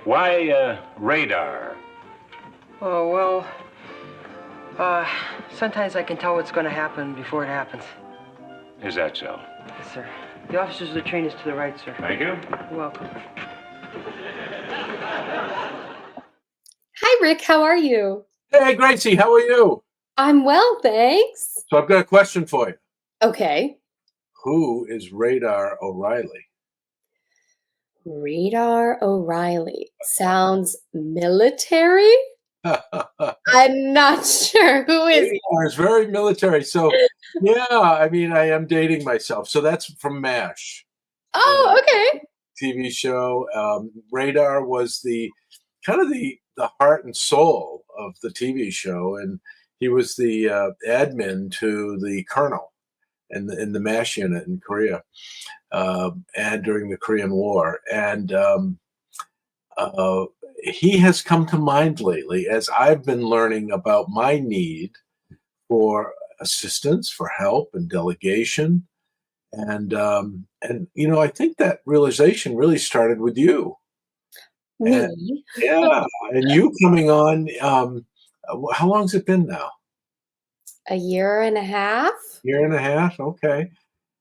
Why radar? Oh, sometimes I can tell what's going to happen before it happens. Is that so? Yes, sir. The officers of the train is to the right, sir. Thank you. You're welcome. Hi, Rick. How are you? Hey, Grayce, how are you? I'm well, thanks. So I've got a question for you. Okay. Who is Radar O'Reilly? Radar O'Reilly. Sounds military? I'm not sure. Who is he? Radar is very military. So, yeah, I mean, I am dating myself. So that's from MASH. Oh, okay. TV show. Radar was the kind of the heart and soul of the TV show, and he was the admin to the colonel in the MASH unit in Korea, and during the Korean War. And he has come to mind lately as I've been learning about my need for assistance, for help, and delegation. And I think that realization really started with you. Me? And, yeah, and you coming on. How long's it been now? A year and a half? Year and a half, okay.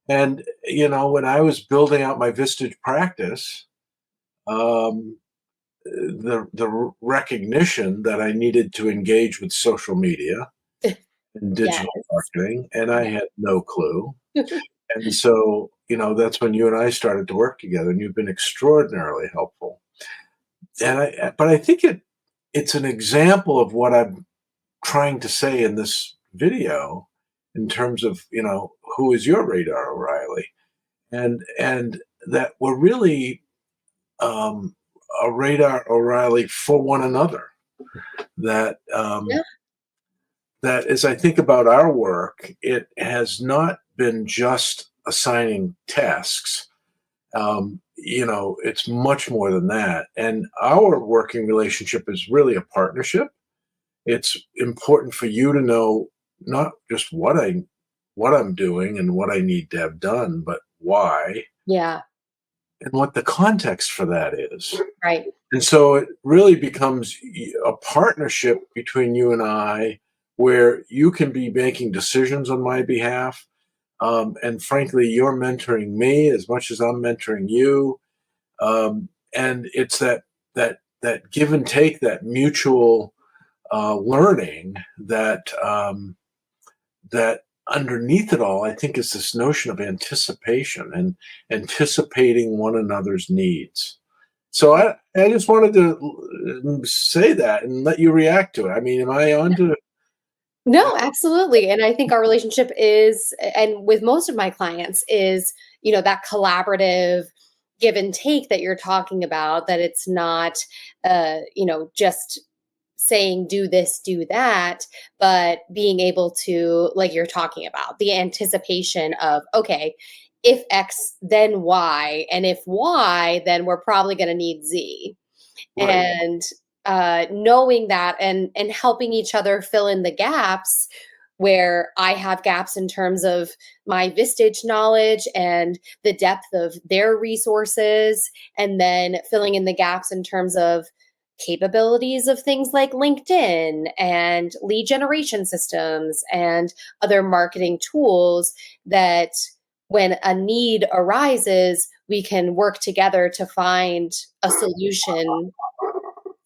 And when I was building out my Vistage practice, the recognition that I needed to engage with social media and digital marketing, and I had no clue. And so, that's when you and I started to work together, and you've been extraordinarily helpful. But I think it's an example of what I'm trying to say in this video in terms of, who is your Radar O'Reilly? And that we're really a Radar O'Reilly for one another. That that as I think about our work, it has not been just assigning tasks. It's much more than that. And our working relationship is really a partnership. It's important for you to know not just what I'm doing and what I need to have done, but why. Yeah. And what the context for that is. Right. And so it really becomes a partnership between you and I, where you can be making decisions on my behalf. And frankly, you're mentoring me as much as I'm mentoring you. And it's that give and take, that mutual learning that underneath it all, I think, is this notion of anticipation and anticipating one another's needs. So I just wanted to say that and let you react to it. I mean, am I on to it? No, absolutely. And I think our relationship is, and with most of my clients, is, that collaborative give and take that you're talking about, that it's not, just saying do this, do that, but being able to, like you're talking about, the anticipation of, okay, if X, then Y, and if Y, then we're probably going to need Z. Right. And knowing that and helping each other fill in the gaps where I have gaps in terms of my Vistage knowledge and the depth of their resources, and then filling in the gaps in terms of capabilities of things like LinkedIn and lead generation systems and other marketing tools, that when a need arises, we can work together to find a solution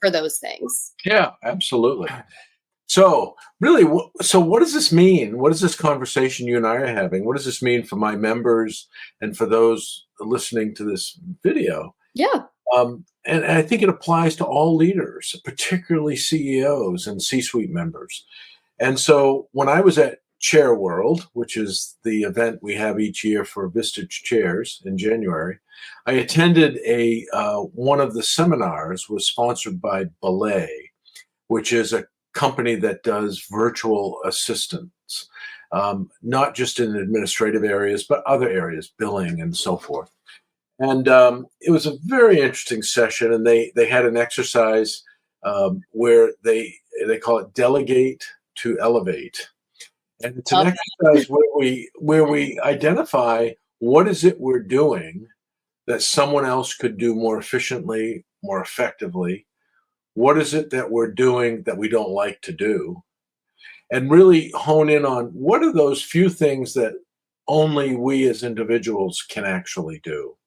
for those things. Yeah, absolutely. So really, what does this mean? What is this conversation you and I are having? What does this mean for my members and for those listening to this video? Yeah. And I think it applies to all leaders, particularly CEOs and C-suite members. And so when I was at Chair World, which is the event we have each year for Vistage chairs in January, I attended one of the seminars was sponsored by Belay, which is a company that does virtual assistants, not just in administrative areas, but other areas, billing and so forth. And it was a very interesting session, and they had an exercise where they call it Delegate to Elevate. And it's an exercise where we identify what is it we're doing that someone else could do more efficiently more effectively? What is it that we're doing that we don't like to do? And really hone in on what are those few things that only we as individuals can actually do,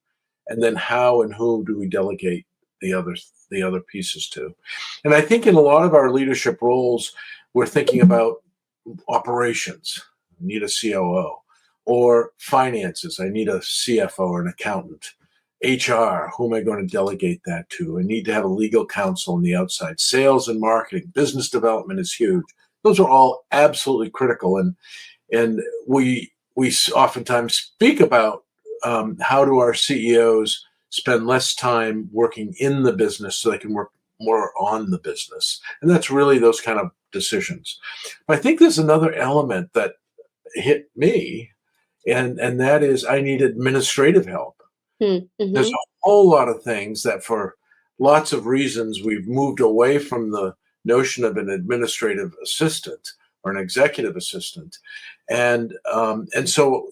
and then how and who do we delegate the other pieces to. And I think in a lot of our leadership roles, we're thinking about operations. I need a COO. Or finances. I need a CFO or an accountant. HR, who am I going to delegate that to? I need to have a legal counsel on the outside. Sales and marketing, business development is huge. Those are all absolutely critical, and we oftentimes speak about how do our CEOs spend less time working in the business so they can work more on the business, and that's really those kind of decisions. But I think there's another element that hit me, and that is I need administrative help. There's Mm-hmm. a whole lot of things that, for lots of reasons, we've moved away from the notion of an administrative assistant or an executive assistant, and so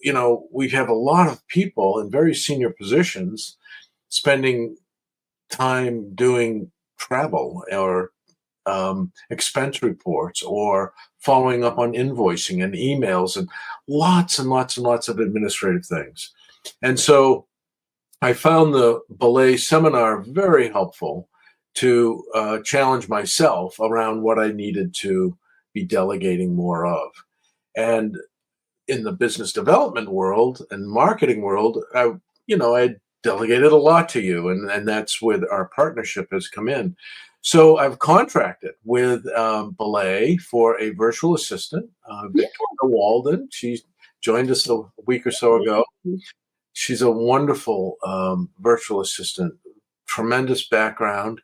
we have a lot of people in very senior positions spending time doing travel or expense reports or following up on invoicing and emails and lots and lots and lots of administrative things. And so I found the belay seminar very helpful to challenge myself around what I needed to be delegating more of. And in the business development world and marketing world, I delegated a lot to you, and that's where our partnership has come in. So I've contracted with Belay for a virtual assistant, Yeah. Victoria Walden. She joined us a week or so ago. She's a wonderful virtual assistant, tremendous background,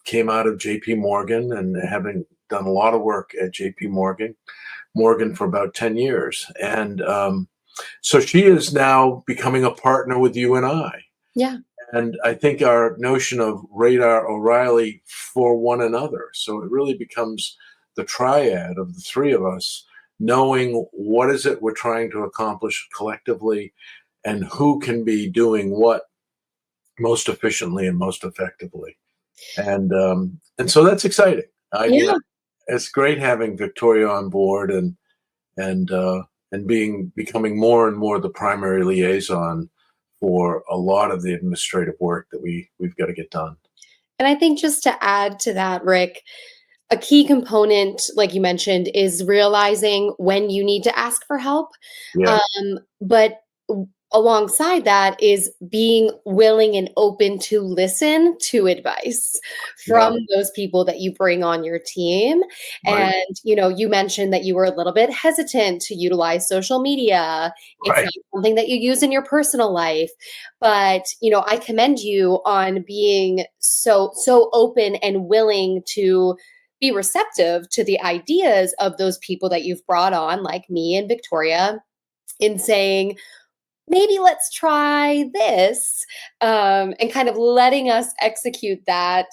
came out of JP Morgan and having done a lot of work at JP Morgan for about 10 years. And so she is now becoming a partner with you and I. Yeah. And I think our notion of Radar O'Reilly for one another. So it really becomes the triad of the three of us, knowing what is it we're trying to accomplish collectively and who can be doing what most efficiently and most effectively. And so that's exciting. I mean, Yeah. it's great having Victoria on board and becoming more and more the primary liaison for a lot of the administrative work that we've got to get done. And I think just to add to that, Rick, a key component, like you mentioned, is realizing when you need to ask for help. Yeah, But alongside that is being willing and open to listen to advice yeah, from those people that you bring on your team. right, And, you mentioned that you were a little bit hesitant to utilize social media. It's right. not something that you use in your personal life. But, I commend you on being so open and willing to be receptive to the ideas of those people that you've brought on, like me and Victoria, in saying, maybe let's try this, and kind of letting us execute that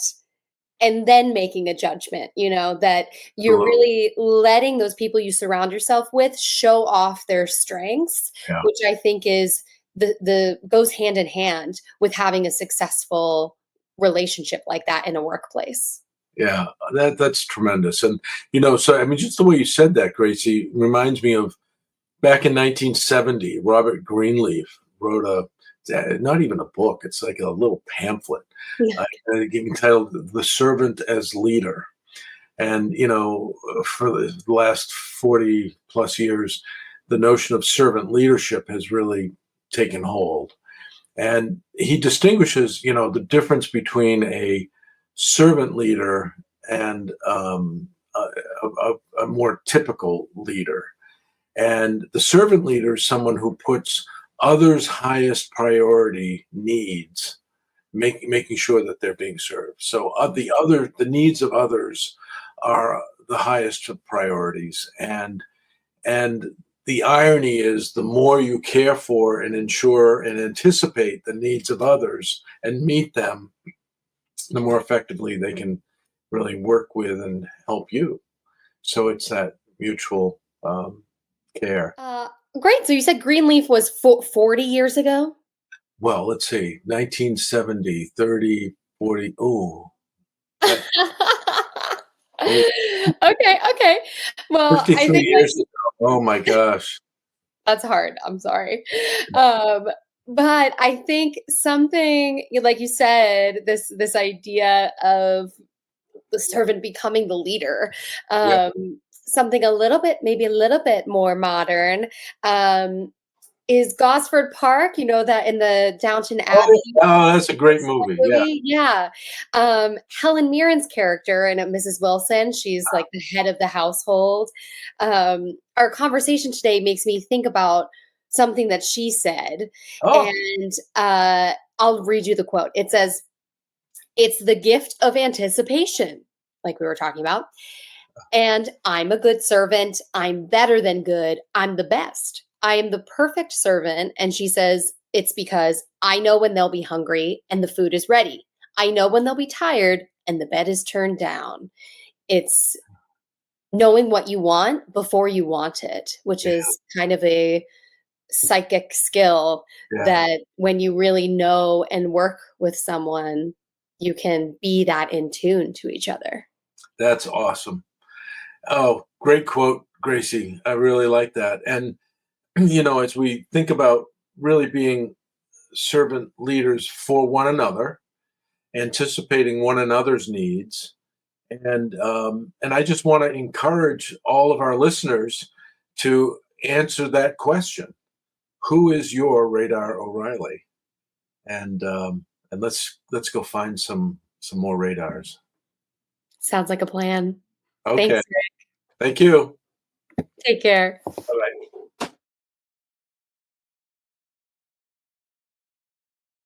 and then making a judgment, that you're Absolutely. really letting those people you surround yourself with show off their strengths, Yeah, which I think is the goes hand in hand with having a successful relationship like that in a workplace. yeah, that's tremendous. And so I mean, just the way you said that, Gracie, reminds me of back in 1970. Robert Greenleaf wrote not even a book; it's like a little pamphlet Yeah. entitled "The Servant as Leader." And for the last 40 plus years, the notion of servant leadership has really taken hold. And he distinguishes, the difference between a servant leader and a more typical leader. And the servant leader is someone who puts others' highest priority needs, making sure that they're being served. So the needs of others are the highest of priorities, and the irony is the more you care for and ensure and anticipate the needs of others and meet them, the more effectively they can really work with and help you. So it's that mutual care. Uh, Great. So you said Greenleaf was 40 years ago? Well, let's see, 1970, 30, 40. Oh, Okay. Well, I 53 think like years ago. Oh my gosh. that's hard. I'm sorry. Um, but I think something like you said, this idea of the servant becoming the leader, Yeah. something a little bit, maybe a little bit more modern, is Gosford Park. You know that in the Downton Abbey Oh, that's a great movie. Yeah. movie? Yeah. Helen Mirren's character and Mrs. Wilson, she's like the head of the household. Our conversation today makes me think about something that she said. Oh, And I'll read you the quote. It says, "It's the gift of anticipation," like we were talking about. "And I'm a good servant. I'm better than good. I'm the best. I am the perfect servant." And she says, "It's because I know when they'll be hungry and the food is ready. I know when they'll be tired and the bed is turned down." It's knowing what you want before you want it, which yeah. is kind of a psychic skill Yeah. that when you really know and work with someone, you can be that in tune to each other. That's awesome. Oh, great quote, Gracie. I really like that. And, as we think about really being servant leaders for one another, anticipating one another's needs, and I just want to encourage all of our listeners to answer that question: Who is your Radar O'Reilly? And let's go find some more radars. Sounds like a plan. Okay, Thanks, Rick. thank you. Take care. Bye.